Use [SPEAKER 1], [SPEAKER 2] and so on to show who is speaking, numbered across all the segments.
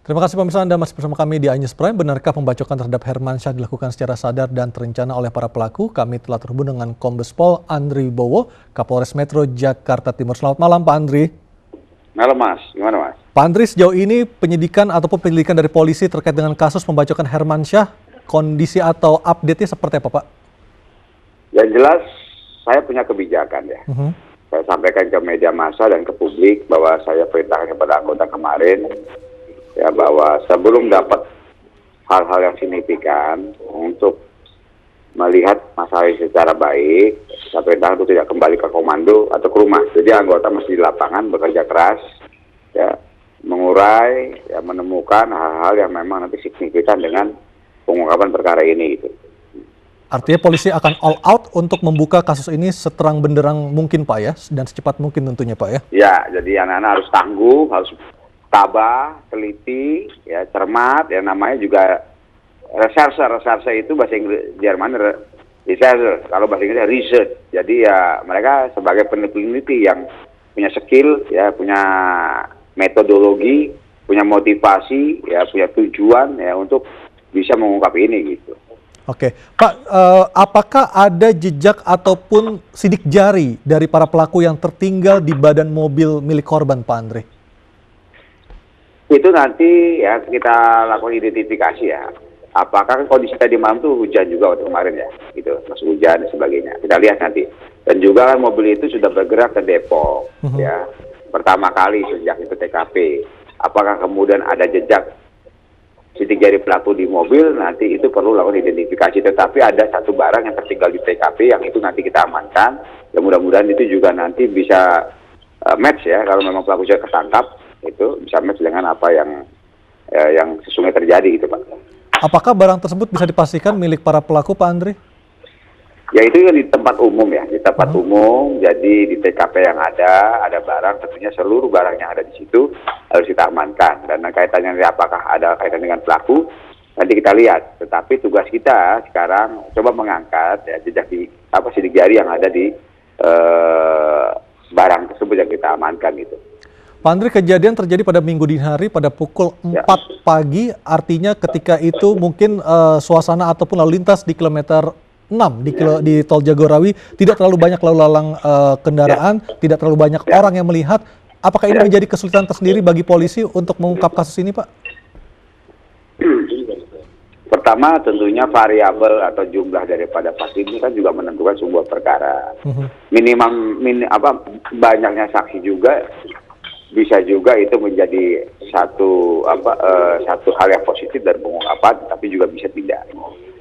[SPEAKER 1] Terima kasih pemirsa, Anda masih bersama kami di iNews Prime. Benarkah pembacokan terhadap Hermansyah dilakukan secara sadar dan terencana oleh para pelaku? Kami telah terhubung dengan Kombes Pol Andri Bowo, Kapolres Metro Jakarta Timur. Selamat malam Pak Andri.
[SPEAKER 2] Malam Mas, gimana Mas?
[SPEAKER 1] Pak Andri, sejauh ini penyidikan ataupun penyelidikan dari polisi terkait dengan kasus pembacokan Hermansyah, kondisi atau update-nya seperti apa Pak?
[SPEAKER 2] Yang jelas saya punya kebijakan ya. Saya sampaikan ke media massa dan ke publik bahwa saya perintahkan kepada anggota kemarin ya bahwa sebelum dapat hal-hal yang signifikan untuk melihat masalah ini secara baik, saya perintahkan untuk tidak kembali ke komando atau ke rumah. Jadi anggota mesti di lapangan bekerja keras, ya mengurai, ya menemukan hal-hal yang memang nanti signifikan dengan pengungkapan perkara ini. Gitu.
[SPEAKER 1] Artinya polisi akan all out untuk membuka kasus ini seterang benderang mungkin Pak ya, dan secepat mungkin tentunya Pak ya?
[SPEAKER 2] Ya, jadi anak-anak harus tangguh, harus tabah, teliti, ya cermat, ya namanya juga reserse itu bahasa Inggris Jerman reserse, kalau bahasa Inggris research. Jadi ya mereka sebagai peneliti yang punya skill, ya punya metodologi, punya motivasi, ya punya tujuan ya untuk bisa mengungkap ini gitu.
[SPEAKER 1] Oke, Pak, apakah ada jejak ataupun sidik jari dari para pelaku yang tertinggal di badan mobil milik korban, Pak Andri?
[SPEAKER 2] Itu nanti ya kita lakukan identifikasi ya. Apakah kondisi tadi malam tuh hujan juga waktu kemarin ya, gitu, masuk hujan dan sebagainya. Kita lihat nanti. Dan juga kan mobil itu sudah bergerak ke Depok, ya, pertama kali sejak itu TKP. Apakah kemudian ada jejak sidik jari pelaku di mobil? Nanti itu perlu lakukan identifikasi. Tetapi ada satu barang yang tertinggal di TKP yang itu nanti kita amankan. Dan mudah-mudahan itu juga nanti bisa match ya, kalau memang pelaku sudah ketangkap. Itu bisa match dengan apa yang sesungguhnya terjadi gitu Pak.
[SPEAKER 1] Apakah barang tersebut bisa dipastikan milik para pelaku Pak Andri?
[SPEAKER 2] Ya itu di tempat umum ya, di tempat umum. Jadi di TKP yang ada barang, tentunya seluruh barang yang ada di situ harus kita amankan. Dan kaitannya apakah ada kaitan dengan pelaku, nanti kita lihat. Tetapi tugas kita sekarang coba mengangkat ya jejak sidik jari yang ada di barang tersebut yang kita amankan gitu.
[SPEAKER 1] Pak Andri, kejadian terjadi pada Minggu dini hari pada pukul 4 pagi, artinya ketika itu mungkin suasana ataupun lalu lintas di kilometer 6 di Tol Jagorawi tidak terlalu banyak lalu lalang kendaraan, tidak terlalu banyak orang yang melihat. Apakah ini menjadi kesulitan tersendiri bagi polisi untuk mengungkap kasus ini, Pak?
[SPEAKER 2] Pertama tentunya variabel atau jumlah daripada saksi ini kan juga menentukan sebuah perkara. Banyaknya saksi juga bisa juga itu menjadi satu hal yang positif dan pengungkapan, tapi juga bisa tidak.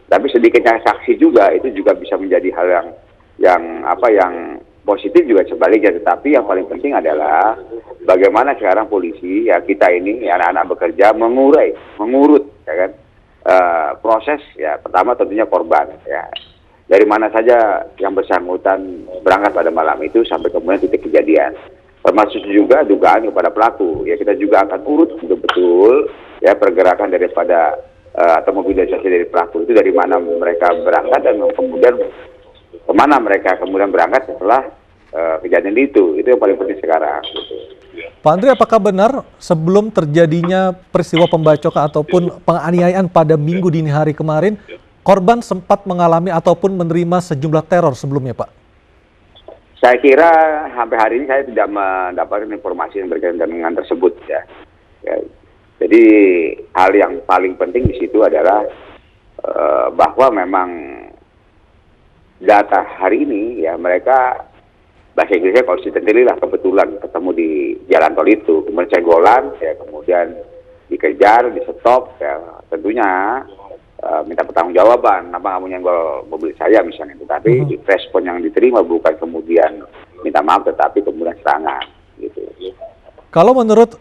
[SPEAKER 2] Tapi sedikitnya saksi juga itu juga bisa menjadi hal yang positif juga sebaliknya. Tetapi yang paling penting adalah bagaimana sekarang polisi ya kita ini anak-anak bekerja mengurut ya kan proses ya. Pertama tentunya korban ya. Dari mana saja yang bersangkutan berangkat pada malam itu sampai kemudian titik kejadian. Termasuk juga dugaan kepada pelaku. Ya kita juga akan urut betul-betul ya pergerakan daripada atau mobilisasi dari pelaku itu dari mana mereka berangkat dan kemudian kemana mereka kemudian berangkat setelah kejadian itu. Itu yang paling penting sekarang. Gitu.
[SPEAKER 1] Pak Andri, apakah benar sebelum terjadinya peristiwa pembacokan ataupun penganiayaan pada Minggu dini hari kemarin, korban sempat mengalami ataupun menerima sejumlah teror sebelumnya, Pak?
[SPEAKER 2] Saya kira sampai hari ini saya tidak mendapatkan informasi yang berkaitan dengan tersebut ya. Jadi hal yang paling penting di situ adalah bahwa memang data hari ini ya mereka bahasa Inggrisnya coincidentally lah kebetulan ketemu di jalan tol itu, kemudian cenggolan ya, kemudian dikejar, di stop ya, tentunya minta pertanggungjawaban, kenapa kamu nyenggol mobil saya misalnya itu, tapi respon yang diterima bukan kemudian minta maaf, tetapi kemudian serangan gitu.
[SPEAKER 1] Kalau menurut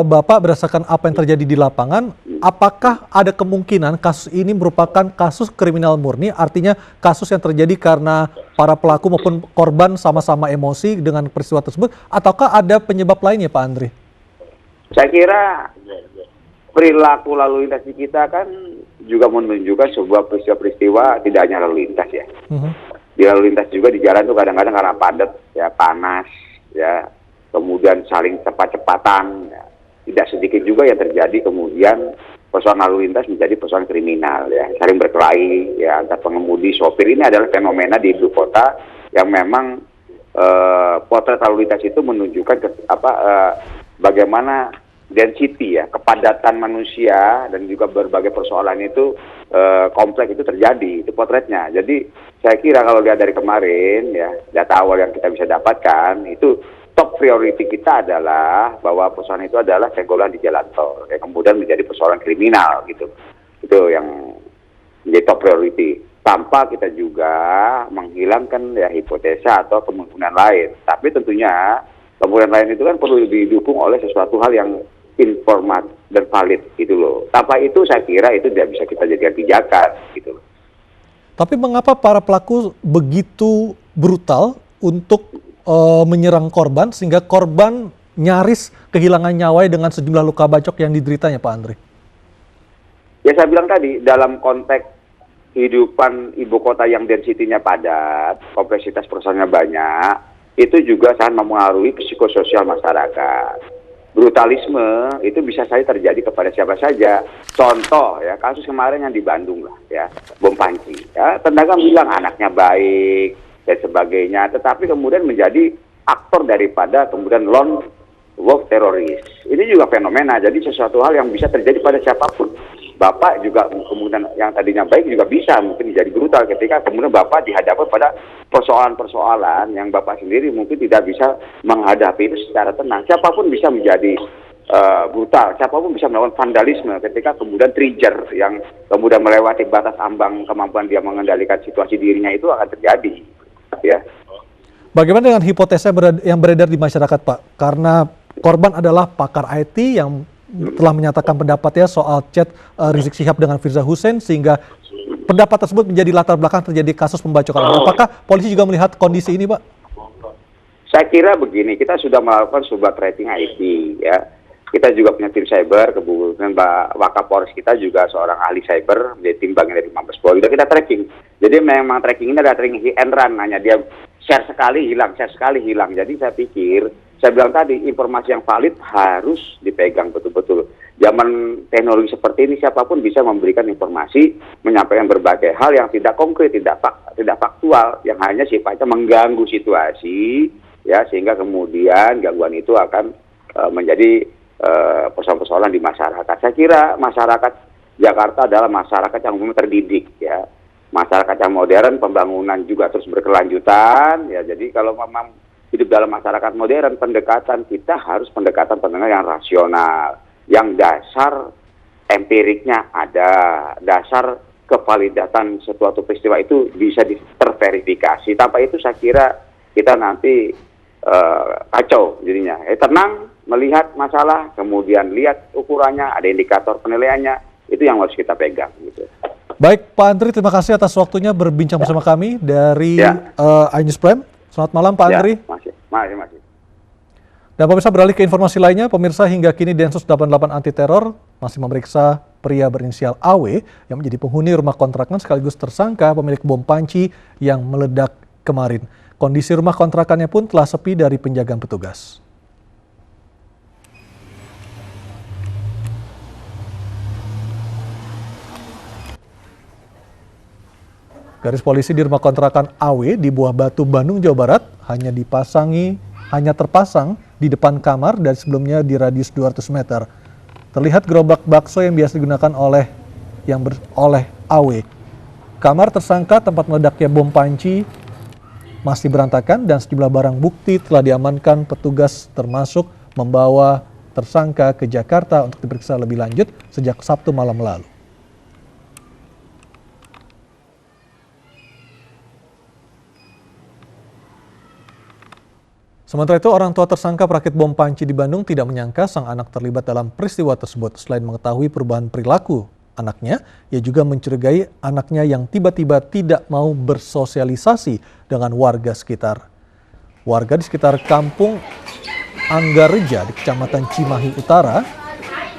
[SPEAKER 1] Bapak berdasarkan apa yang terjadi di lapangan, apakah ada kemungkinan kasus ini merupakan kasus kriminal murni, artinya kasus yang terjadi karena para pelaku maupun korban sama-sama emosi dengan peristiwa tersebut, ataukah ada penyebab lainnya Pak Andri?
[SPEAKER 2] Saya kira perilaku lalu lintas di kita kan juga menunjukkan sebuah peristiwa tidak hanya lalu lintas ya. Di lalu lintas juga di jalan tuh kadang-kadang karena padat ya, panas ya, kemudian saling cepat-cepatan ya. tidak sedikit juga yang terjadi kemudian persoalan lalu lintas menjadi persoalan kriminal ya, saling berkelahi ya antar pengemudi sopir. Ini adalah fenomena di ibu kota yang memang potret lalu lintas itu menunjukkan bagaimana density ya, kepadatan manusia dan juga berbagai persoalan itu kompleks itu terjadi, itu potretnya. Jadi saya kira kalau lihat dari kemarin ya, data awal yang kita bisa dapatkan itu top priority kita adalah bahwa persoalan itu adalah senggol di jalan tol, ya, kemudian menjadi persoalan kriminal gitu. Itu yang menjadi top priority. Tanpa kita juga menghilangkan ya hipotesa atau kemungkinan lain. Tapi tentunya kemungkinan lain itu kan perlu didukung oleh sesuatu hal yang informatif dan valid gitu loh. Tanpa itu saya kira itu tidak bisa kita jadikan pijakan gitu loh.
[SPEAKER 1] Tapi mengapa para pelaku begitu brutal untuk menyerang korban sehingga korban nyaris kehilangan nyawa dengan sejumlah luka bacok yang dideritanya, Pak Andri?
[SPEAKER 2] Ya saya bilang tadi, dalam konteks kehidupan ibu kota yang densitinya padat, kompleksitas persoalannya banyak, itu juga sangat mempengaruhi psikososial masyarakat. Brutalisme itu bisa saja terjadi kepada siapa saja. Contoh ya, kasus kemarin yang di Bandung lah ya, bom panci. Ya, pedagang bilang anaknya baik dan sebagainya, tetapi kemudian menjadi aktor daripada kemudian lone wolf teroris. Ini juga fenomena, jadi sesuatu hal yang bisa terjadi pada siapapun. Bapak juga kemudian yang tadinya baik juga bisa mungkin jadi brutal ketika kemudian Bapak dihadapkan pada persoalan-persoalan yang Bapak sendiri mungkin tidak bisa menghadapi itu secara tenang. Siapapun bisa menjadi brutal, siapapun bisa melakukan vandalisme ketika kemudian trigger yang kemudian melewati batas ambang kemampuan dia mengendalikan situasi dirinya itu akan terjadi. Ya.
[SPEAKER 1] Bagaimana dengan hipotesa yang beredar di masyarakat, Pak? Karena korban adalah pakar IT yang telah menyatakan pendapatnya soal chat Rizik Syihab dengan Firza Hussein sehingga pendapat tersebut menjadi latar belakang terjadi kasus pembacokan. Apakah polisi juga melihat kondisi ini, Pak?
[SPEAKER 2] Saya kira begini, kita sudah melakukan sebuah tracking IT ya. Kita juga punya tim cyber, kemudian Mbak Wakapolres kita juga seorang ahli cyber, menjadi tim bagian dari Mabes Polri. Kita tracking. Jadi memang tracking ini adalah tracking hit and run, hanya dia share sekali hilang. Jadi saya pikir, saya bilang tadi, informasi yang valid harus dipegang betul-betul. Zaman teknologi seperti ini, siapapun bisa memberikan informasi, menyampaikan berbagai hal yang tidak konkret, tidak faktual, yang hanya sifatnya mengganggu situasi, ya sehingga kemudian gangguan itu akan menjadi persoalan-persoalan di masyarakat. Saya kira masyarakat Jakarta adalah masyarakat yang umumnya terdidik, ya, masyarakat yang modern, pembangunan juga terus berkelanjutan, ya. Jadi kalau memang hidup dalam masyarakat modern, pendekatan kita harus pendekatan yang rasional, yang dasar empiriknya ada, dasar kevalidatan suatu peristiwa itu bisa terverifikasi. Tanpa itu saya kira kita nanti kacau jadinya. Tenang melihat masalah, kemudian lihat ukurannya, ada indikator penilaiannya, itu yang harus kita pegang. Gitu.
[SPEAKER 1] Baik, Pak Andri, terima kasih atas waktunya berbincang bersama kami dari iNews Prime. Selamat malam, Pak Andri.
[SPEAKER 2] Masih.
[SPEAKER 1] Dan pemirsa, beralih ke informasi lainnya, pemirsa, hingga kini Densus 88 Anti Teror masih memeriksa pria berinisial AW yang menjadi penghuni rumah kontrakan sekaligus tersangka pemilik bom panci yang meledak kemarin. Kondisi rumah kontrakannya pun telah sepi dari penjagaan petugas. Garis polisi di rumah kontrakan AW di Buah Batu, Bandung, Jawa Barat hanya terpasang di depan kamar dan sebelumnya di radius 200 meter. Terlihat gerobak bakso yang biasa digunakan oleh AW. Kamar tersangka tempat meledaknya bom panci masih berantakan dan sejumlah barang bukti telah diamankan petugas termasuk membawa tersangka ke Jakarta untuk diperiksa lebih lanjut sejak Sabtu malam lalu. Sementara itu, orang tua tersangka perakit bom panci di Bandung tidak menyangka sang anak terlibat dalam peristiwa tersebut. Selain mengetahui perubahan perilaku anaknya, ia juga mencurigai anaknya yang tiba-tiba tidak mau bersosialisasi dengan warga sekitar. Warga di sekitar kampung Anggareja di Kecamatan Cimahi Utara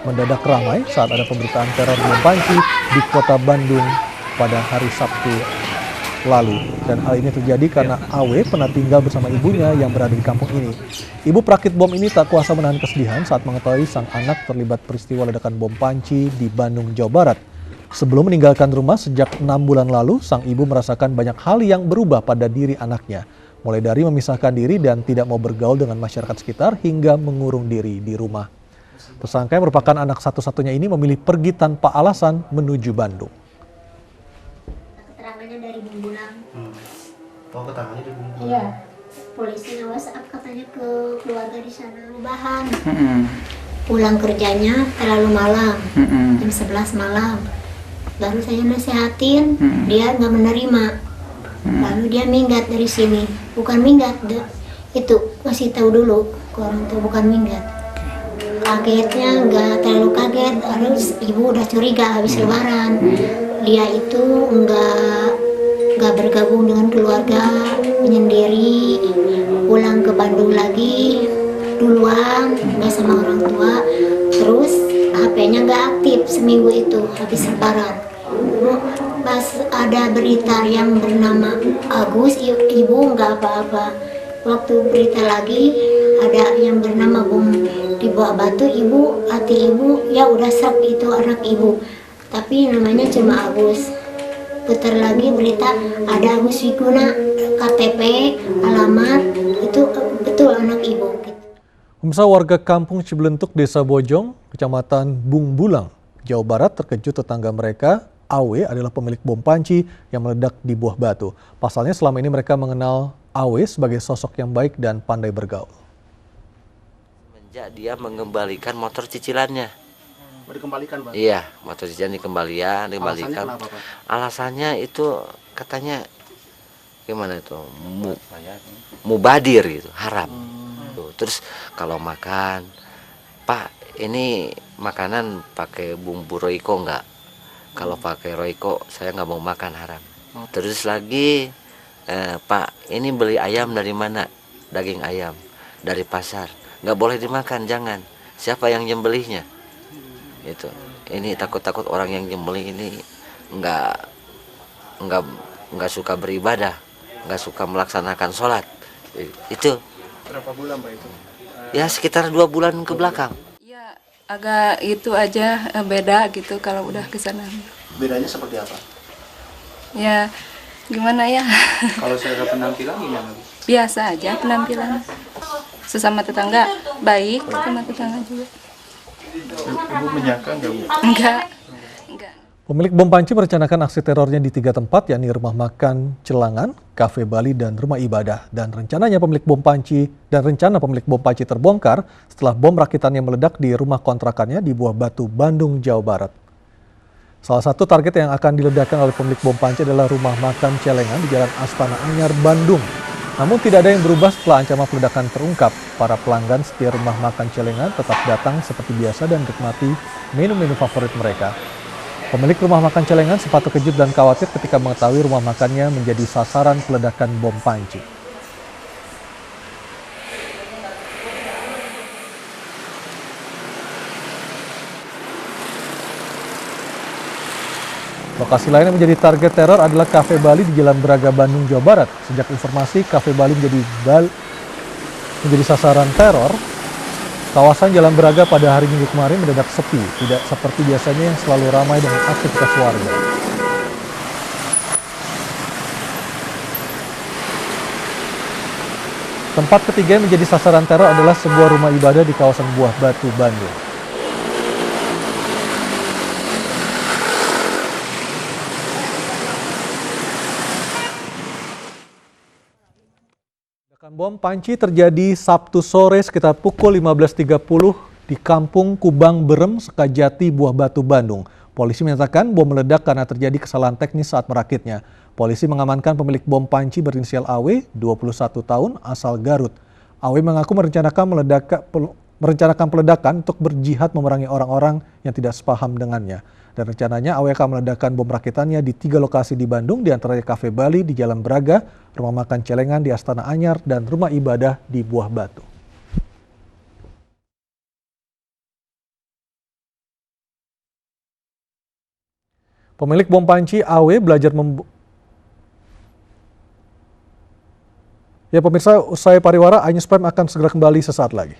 [SPEAKER 1] mendadak ramai saat ada pemberitaan teror bom panci di kota Bandung pada hari Sabtu lalu. Dan hal ini terjadi karena Awe pernah tinggal bersama ibunya yang berada di kampung ini. Ibu perakit bom ini tak kuasa menahan kesedihan saat mengetahui sang anak terlibat peristiwa ledakan bom panci di Bandung, Jawa Barat. Sebelum meninggalkan rumah sejak 6 bulan lalu, sang ibu merasakan banyak hal yang berubah pada diri anaknya. Mulai dari memisahkan diri dan tidak mau bergaul dengan masyarakat sekitar hingga mengurung diri di rumah. Tersangka yang merupakan anak satu-satunya ini memilih pergi tanpa alasan menuju Bandung.
[SPEAKER 3] Keterangannya dari Bumbulang.
[SPEAKER 4] Oh, keterangannya dari Bumbulang.
[SPEAKER 3] Iya. Polisi WhatsApp katanya ke keluarga di sana rebahan. Pulang kerjanya terlalu malam, jam 11 malam. Baru saya nasihatin, dia nggak menerima. Lalu dia minggat dari sini. Bukan minggat, itu masih tahu dulu ke orang tua, bukan minggat. Kagetnya nggak terlalu kaget, harus ibu udah curiga habis lebaran. Dia itu nggak bergabung dengan keluarga, menyendiri, pulang ke Bandung lagi duluan, nggak sama orang tua. Terus HP-nya nggak aktif seminggu itu habis lebaran. Pas ada berita yang bernama Agus, ibu nggak apa-apa. Waktu berita lagi ada yang bernama bom di Buah Batu, hati ibu ya udah srek itu anak ibu. Tapi namanya cuma Agus. Putar lagi berita ada Agus Wiguna, KTP, alamat, itu betul anak ibu.
[SPEAKER 1] Pemirsa, warga kampung Cibelentuk, Desa Bojong, Kecamatan Bungbulang, Jawa Barat terkejut tetangga mereka, Awe, adalah pemilik bom panci yang meledak di Buah Batu. Pasalnya selama ini mereka mengenal Awe sebagai sosok yang baik dan pandai bergaul.
[SPEAKER 5] Semenjak dia mengembalikan motor cicilannya.
[SPEAKER 4] Mau dikembalikan, Pak?
[SPEAKER 5] Iya, motor cicilan dikembalikan.
[SPEAKER 4] Alasannya kenapa, Pak?
[SPEAKER 5] Alasannya itu katanya gimana itu? Mubadir gitu, haram. Tuh, terus kalau makan, Pak, ini makanan pakai bumbu Royco enggak? Kalau pakai Royco saya nggak mau makan, haram. Terus lagi, Pak, ini beli ayam dari mana? Daging ayam dari pasar. Nggak boleh dimakan, jangan. Siapa yang nyembelihnya? Itu. Ini takut-takut orang yang nyembelih ini nggak suka beribadah, nggak suka melaksanakan sholat. Itu.
[SPEAKER 4] Berapa bulan, Pak, itu?
[SPEAKER 5] Ya sekitar 2 bulan ke belakang.
[SPEAKER 6] Ya agak itu aja beda gitu kalau udah ke sana.
[SPEAKER 4] Bedanya seperti apa?
[SPEAKER 6] Ya gimana ya?
[SPEAKER 4] Kalau secara penampilan gimana, Bu?
[SPEAKER 6] Biasa aja penampilan. Sesama tetangga baik, sama tetangga juga.
[SPEAKER 4] Ibu menyangka nggak, Bu?
[SPEAKER 6] Enggak.
[SPEAKER 1] Pemilik bom panci merencanakan aksi terornya di 3 tempat, yakni rumah makan Celangan, kafe Bali, dan rumah ibadah. Dan rencana pemilik bom panci terbongkar setelah bom rakitannya meledak di rumah kontrakannya di Buah Batu, Bandung, Jawa Barat. Salah satu target yang akan diledakkan oleh pemilik bom panci adalah rumah makan Celengan di Jalan Astana Anyar, Bandung. Namun tidak ada yang berubah setelah ancaman peledakan terungkap. Para pelanggan setia rumah makan Celengan tetap datang seperti biasa dan menikmati menu-menu favorit mereka. Pemilik rumah makan Celengan sempat terkejut dan khawatir ketika mengetahui rumah makannya menjadi sasaran peledakan bom panci. Lokasi lain yang menjadi target teror adalah Cafe Bali di Jalan Braga, Bandung, Jawa Barat. Sejak informasi Cafe Bali menjadi sasaran teror, kawasan Jalan Braga pada hari Minggu kemarin mendadak sepi, tidak seperti biasanya yang selalu ramai dengan aktivitas warga. Tempat ketiga yang menjadi sasaran teror adalah sebuah rumah ibadah di kawasan Buah Batu, Bandung. Bom panci terjadi Sabtu sore sekitar pukul 15.30 di Kampung Kubang Berem, Sekajati, Buah Batu, Bandung. Polisi menyatakan bom meledak karena terjadi kesalahan teknis saat merakitnya. Polisi mengamankan pemilik bom panci berinisial AW, 21 tahun, asal Garut. AW mengaku merencanakan peledakan untuk berjihad memerangi orang-orang yang tidak sepaham dengannya. Dan rencananya AW akan meledakkan bom rakitannya di 3 lokasi di Bandung, diantaranya Cafe Bali di Jalan Braga, rumah makan Celengan di Astana Anyar, dan rumah ibadah di Buah Batu. Pemilik bom panci AW Ya pemirsa, usai pariwara, iNews Prime akan segera kembali sesaat lagi.